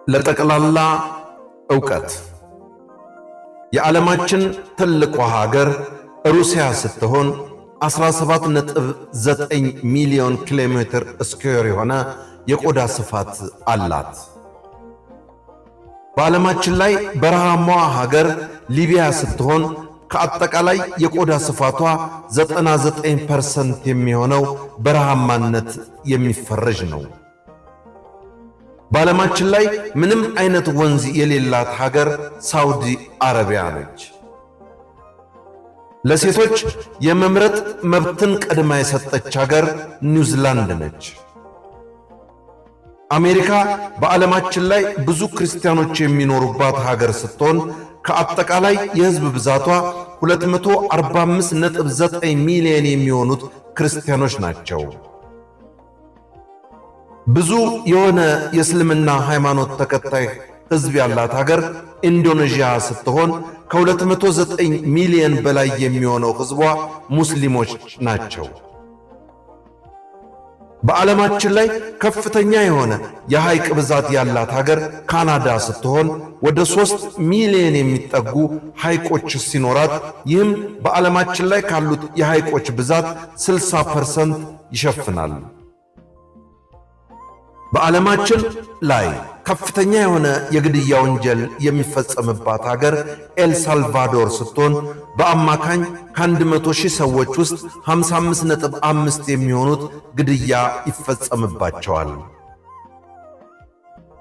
ለጠቅላላ ዕውቀት የዓለማችን ትልቋ ሀገር ሩሲያ ስትሆን 17.9 ሚሊዮን ኪሎ ሜትር ስኩዌር የሆነ የቆዳ ስፋት አላት። በዓለማችን ላይ በረሃማዋ ሀገር ሊቢያ ስትሆን ከአጠቃላይ የቆዳ ስፋቷ 99% የሚሆነው በረሃማነት የሚፈረጅ ነው። በዓለማችን ላይ ምንም አይነት ወንዝ የሌላት ሀገር ሳውዲ አረቢያ ነች። ለሴቶች የመምረጥ መብትን ቀድማ የሰጠች ሀገር ኒውዚላንድ ነች። አሜሪካ በዓለማችን ላይ ብዙ ክርስቲያኖች የሚኖሩባት ሀገር ስትሆን ከአጠቃላይ የሕዝብ ብዛቷ 245.9 ሚሊዮን የሚሆኑት ክርስቲያኖች ናቸው። ብዙ የሆነ የእስልምና ሃይማኖት ተከታይ ሕዝብ ያላት ሀገር ኢንዶኔዥያ ስትሆን ከ209 ሚሊዮን በላይ የሚሆነው ሕዝቧ ሙስሊሞች ናቸው። በዓለማችን ላይ ከፍተኛ የሆነ የሐይቅ ብዛት ያላት ሀገር ካናዳ ስትሆን ወደ 3 ሚሊዮን የሚጠጉ ሐይቆች ሲኖራት ይህም በዓለማችን ላይ ካሉት የሐይቆች ብዛት 60% ይሸፍናል። በዓለማችን ላይ ከፍተኛ የሆነ የግድያ ወንጀል የሚፈጸምባት ሀገር ኤልሳልቫዶር ስትሆን በአማካኝ ከ100,000 ሰዎች ውስጥ 55.5 የሚሆኑት ግድያ ይፈጸምባቸዋል።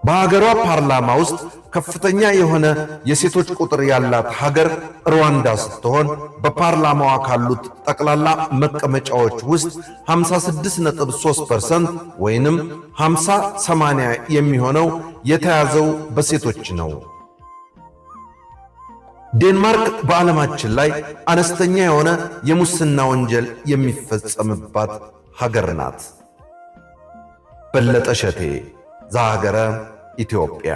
በሀገሯ ፓርላማ ውስጥ ከፍተኛ የሆነ የሴቶች ቁጥር ያላት ሀገር ሩዋንዳ ስትሆን በፓርላማዋ ካሉት ጠቅላላ መቀመጫዎች ውስጥ 56.3% ወይንም 50-80 የሚሆነው የተያዘው በሴቶች ነው። ዴንማርክ በዓለማችን ላይ አነስተኛ የሆነ የሙስና ወንጀል የሚፈጸምባት ሀገር ናት። በለጠ ሸቴ ዘሀገረ ኢትዮጵያ